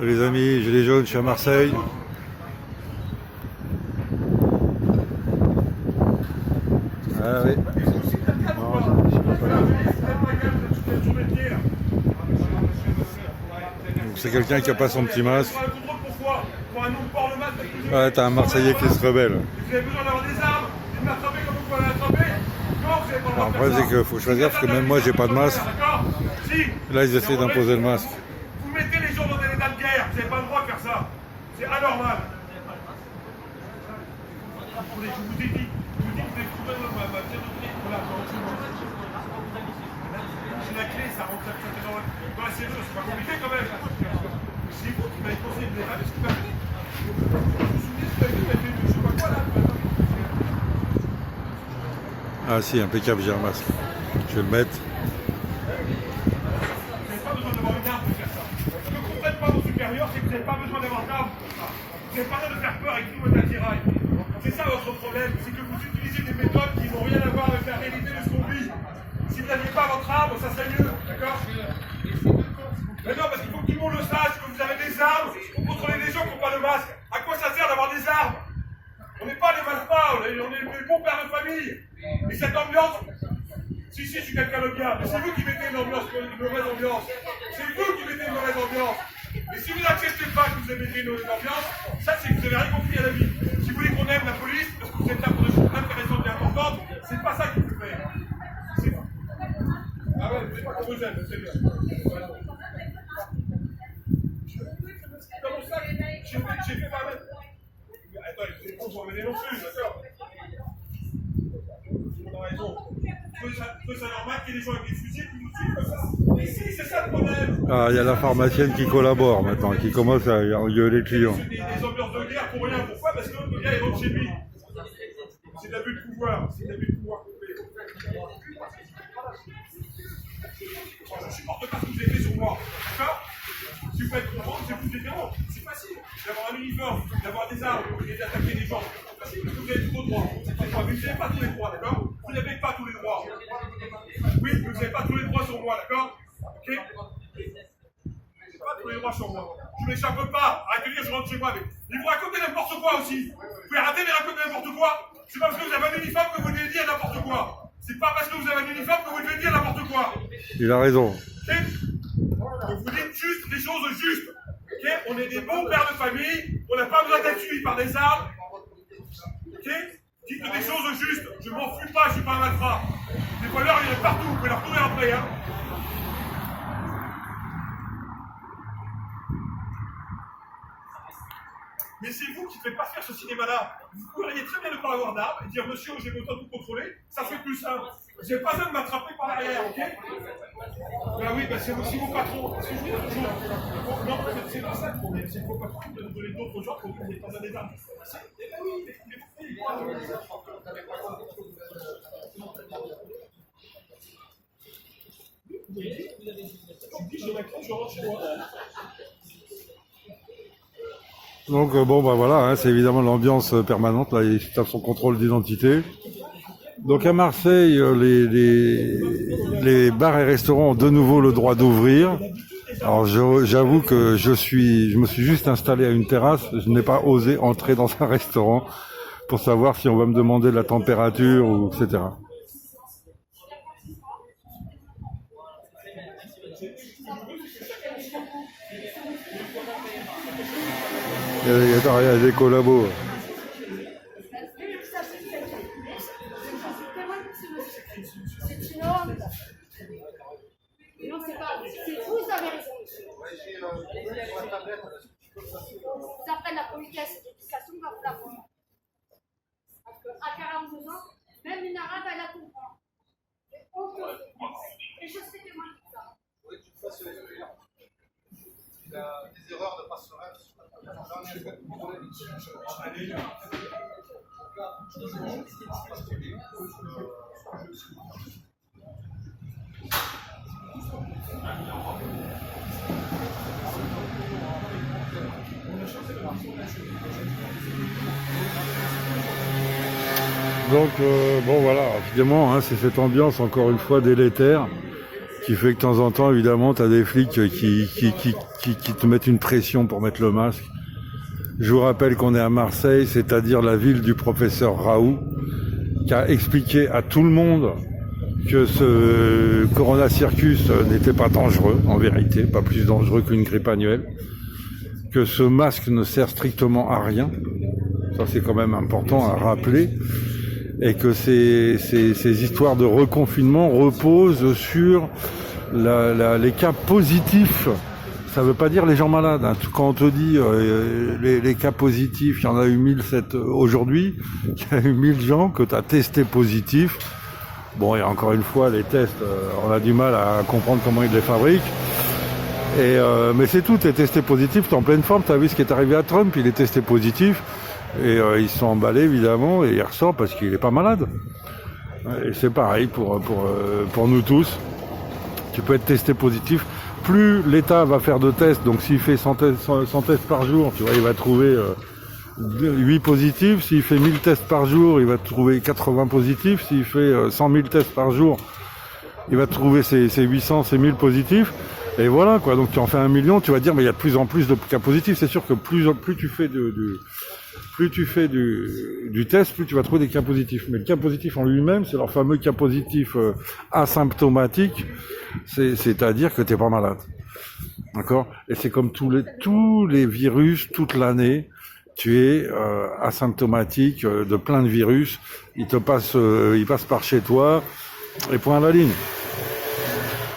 Les amis, Gilets jaunes, je suis à Marseille. Ah oui. Non, je peux pas là. Donc c'est quelqu'un qui n'a pas son petit masque. Ouais, t'as un Marseillais qui se rebelle. Alors, après, c'est qu'il faut choisir parce que même moi, j'ai pas de masque. Là, ils essaient d'imposer le masque. Vous mettez les gens dans un état de guerre, vous n'avez pas le droit de faire ça. C'est anormal. Je vous ai dit, vous devez trouver ma pied de pied. Voilà, j'ai la clé, ça rentre dans la serrure, c'est pas compliqué quand même. C'est vous qui m'avez conseillé de les ramer, ce qui m'a fait. Je me souviens ce que vous avez fait, je sais pas quoi là. Ah si, impeccable, j'ai un masque. Je vais le mettre. C'est que vous n'avez pas besoin d'avoir d'armes pour ça. Vous n'avez pas besoin de faire peur avec tout votre attirail. C'est ça votre problème, c'est que vous utilisez des méthodes qui n'ont rien à voir avec la réalité de ce qu'on vit. Si vous n'aviez pas votre arme, ça serait mieux, d'accord? Mais non, parce qu'il faut que tout le monde le sache, que vous avez des armes pour contrôler les gens qui n'ont pas de masque. À quoi ça sert d'avoir des armes? On n'est pas des malfrats, on est des bons pères de famille. Et cette ambiance, si, je suis quelqu'un de bien, mais c'est vous qui mettez une mauvaise ambiance. C'est vous qui mettez une mauvaise ambiance. Et si vous n'acceptez pas que vous mettez une mauvaise ambiance, ça c'est que vous n'avez rien compris à la vie. Si vous voulez qu'on aime la police, parce que vous êtes là pour des choses intéressantes et importantes, c'est pas ça qu'il faut faire. C'est pas. Ah ouais, vous n'êtes pas qu'on vous aime, c'est bien. Comment ça? J'ai fait pas mal. Attends, c'est bon pour m'aider non plus, d'accord? On a raison. C'est normal qu'il y ait des gens avec des fusils qui nous tuent comme ça. Mais si, c'est ça le problème. Ah, il y a la pharmacienne qui collabore maintenant, qui commence à engueuler les clients. C'est des ambiances de guerre pour rien. Pourquoi? Parce que le gars, il rentre chez lui. C'est de l'abus de pouvoir. C'est de l'abus de pouvoir complet. Je ne supporte pas ce que vous avez fait sur moi. D'accord? Si vous faites comprendre, c'est plus différent. C'est facile d'avoir un uniforme, d'avoir des armes et d'attaquer des gens. C'est facile parce que vous avez trop de droits. Mais vous n'avez pas tous les droits, d'accord? Vous n'avez pas tous les droits. Oui, vous n'avez pas tous les droits sur moi, d'accord? Ok? Vous n'avez pas tous les droits sur moi. Je ne m'échappe pas. Arrêtez de dire je rentre chez moi. Mais ils vous racontent n'importe quoi aussi. Vous pouvez arrêter de raconter n'importe quoi. C'est pas parce que vous avez un uniforme que vous devez dire n'importe quoi. C'est pas parce que vous avez un uniforme que vous devez dire n'importe quoi. Il a raison. Okay? Donc vous dites juste des choses justes. Okay? On est des bons pères de famille. On n'a pas besoin d'être suivis par des armes. Okay? Dites des choses justes. Je m'en fous pas, je suis pas un malfrat. Les voleurs, il y en a partout. Vous pouvez leur courir après. Hein. Mais c'est vous qui ne faites pas faire ce cinéma-là. Vous pourriez très bien ne pas avoir d'armes et dire monsieur, j'ai besoin de vous contrôler. Ça fait plus simple. Vous n'avez pas besoin de m'attraper par l'arrière, ok? Ben oui, ben c'est aussi vos patrons. Parce que je vous dis toujours. Non, c'est pas ça le problème. C'est vos patrons de donner d'autres gens pour que vous n'ayez pas besoin des armes. Ben oui, mais je dis, j'ai la clé, je rentre chez moi. Donc bon bah voilà, hein, c'est évidemment l'ambiance permanente, là il tape son contrôle d'identité. Donc à Marseille, les bars et restaurants ont de nouveau le droit d'ouvrir. Alors j'avoue que je me suis juste installé à une terrasse, je n'ai pas osé entrer dans un restaurant pour savoir si on va me demander la température ou etc. Il y a des collabos. C'est une honte. Non, c'est pas. Vous avez raison. Ça s'appelle la communication par la France. Parce qu'à 42 ans, même une arabe, elle la comprend. Et je sais que moi, ça. Oui, tu fasses il a des erreurs de passerelle. Donc bon voilà, évidemment, hein, c'est cette ambiance encore une fois délétère qui fait que de temps en temps, évidemment, t'as des flics qui te mettent une pression pour mettre le masque. Je vous rappelle qu'on est à Marseille, c'est-à-dire la ville du professeur Raoult, qui a expliqué à tout le monde que ce Corona Circus n'était pas dangereux, en vérité, pas plus dangereux qu'une grippe annuelle, que ce masque ne sert strictement à rien, ça c'est quand même important à rappeler, et que ces histoires de reconfinement reposent sur les cas positifs. Ça veut pas dire les gens malades. Hein. Quand on te dit les cas positifs, il y en a eu 1007 aujourd'hui, il y a eu 1000 gens que tu as testé positifs. Bon, et encore une fois, les tests, on a du mal à comprendre comment ils les fabriquent. Mais c'est tout, t'es testé positif, t'es en pleine forme, t'as vu ce qui est arrivé à Trump, il est testé positif, et ils se sont emballés évidemment, et il ressort parce qu'il est pas malade. Et c'est pareil pour nous tous. Tu peux être testé positif. Plus l'État va faire de tests, donc s'il fait 100 tests par jour, tu vois, il va trouver 8 positifs. S'il fait 1000 tests par jour, il va trouver 80 positifs. S'il fait 100 000 tests par jour, il va trouver ses 800, ses 1000 positifs. Et voilà, quoi. Donc tu en fais 1 million, tu vas dire, mais il y a de plus en plus de cas positifs. C'est sûr que plus tu fais du test, plus tu vas trouver des cas positifs. Mais le cas positif en lui-même, c'est leur fameux cas positif asymptomatique, c'est-à-dire que t'es pas malade. D'accord? Et c'est comme tous les virus, toute l'année, tu es asymptomatique de plein de virus. Ils passent par chez toi, et point à la ligne.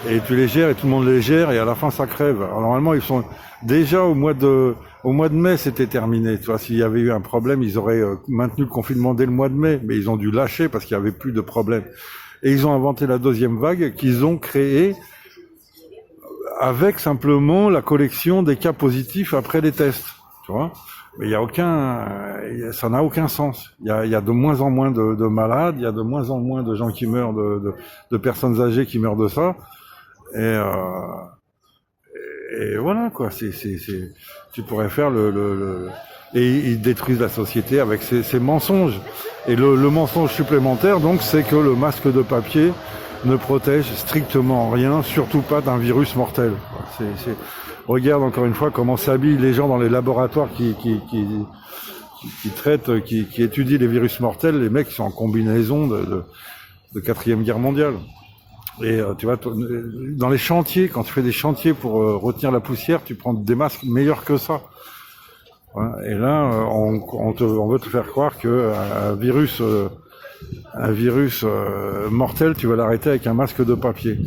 Et tu les gères, et tout le monde les gère, et à la fin ça crève. Alors normalement, ils sont déjà au mois de mai, c'était terminé. Tu vois, s'il y avait eu un problème, ils auraient maintenu le confinement dès le mois de mai, mais ils ont dû lâcher parce qu'il n'y avait plus de problème. Et ils ont inventé la deuxième vague qu'ils ont créée avec simplement la collection des cas positifs après les tests. Tu vois, mais ça n'a aucun sens. Il y a de moins en moins de malades, il y a de moins en moins de gens qui meurent de personnes âgées qui meurent de ça. Et voilà, quoi. Tu pourrais faire et ils détruisent la société avec ces mensonges. Et le mensonge supplémentaire, donc, c'est que le masque de papier ne protège strictement rien, surtout pas d'un virus mortel. Regarde encore une fois comment s'habillent les gens dans les laboratoires qui traitent, qui étudient les virus mortels. Les mecs sont en combinaison de 4e guerre mondiale. Et tu vois, dans les chantiers, quand tu fais des chantiers pour retenir la poussière, tu prends des masques meilleurs que ça. Voilà. Et là, on veut te faire croire que un virus mortel, tu vas l'arrêter avec un masque de papier.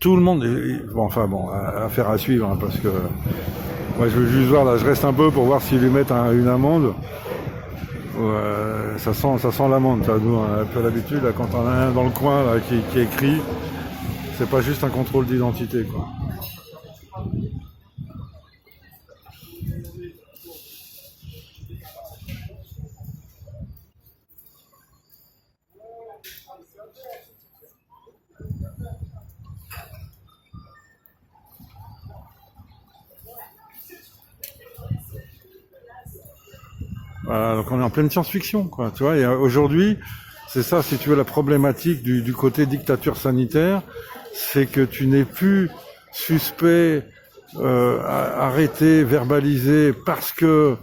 Tout le monde, affaire à suivre, hein, parce que moi je veux juste voir là, je reste un peu pour voir s'ils lui mettent une amende. Ça sent l'amende. Nous, on a un peu l'habitude, là, quand on a un dans le coin là, qui écrit, c'est pas juste un contrôle d'identité, quoi. Voilà, donc on est en pleine science-fiction, quoi. Tu vois, et aujourd'hui, c'est ça, si tu veux, la problématique du côté dictature sanitaire, c'est que tu n'es plus suspect, arrêté, verbalisé parce que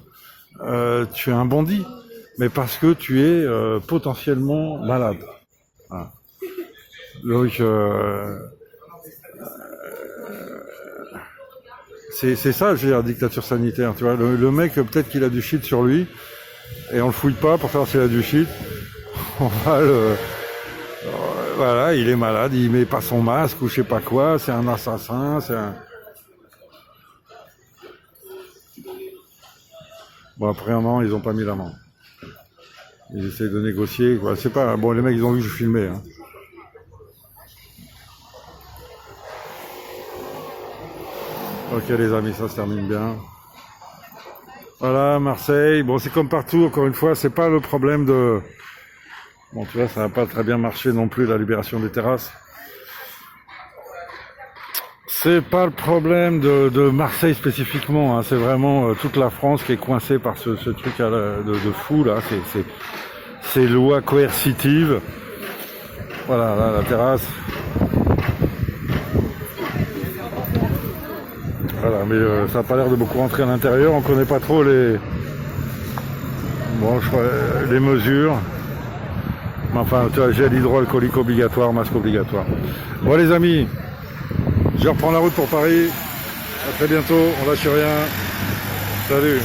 tu es un bandit, mais parce que tu es potentiellement malade. Voilà. Donc c'est ça, je veux dire, la dictature sanitaire. Tu vois, le mec, peut-être qu'il a du shit sur lui. Et on le fouille pas pour savoir s'il a du shit. On va voilà, il est malade, il met pas son masque ou je sais pas quoi, c'est un assassin, Bon, après un moment, ils ont pas mis la main. Ils essaient de négocier, quoi. C'est pas... Bon, les mecs, ils ont vu que je filmais, hein. Ok, les amis, ça se termine bien. Voilà, Marseille. Bon, c'est comme partout, encore une fois, c'est pas le problème de... Bon, tu vois, ça n'a pas très bien marché non plus, la libération des terrasses. C'est pas le problème de Marseille spécifiquement, hein. C'est vraiment toute la France qui est coincée par ce truc de fou, là. C'est loi coercitive. Voilà, là, la terrasse. Voilà, mais ça n'a pas l'air de beaucoup rentrer à l'intérieur. On connaît pas trop les, bon, je crois, les mesures. Mais enfin, tu vois, gel hydroalcoolique obligatoire, masque obligatoire. Bon les amis, je reprends la route pour Paris. À très bientôt. On lâche rien. Salut.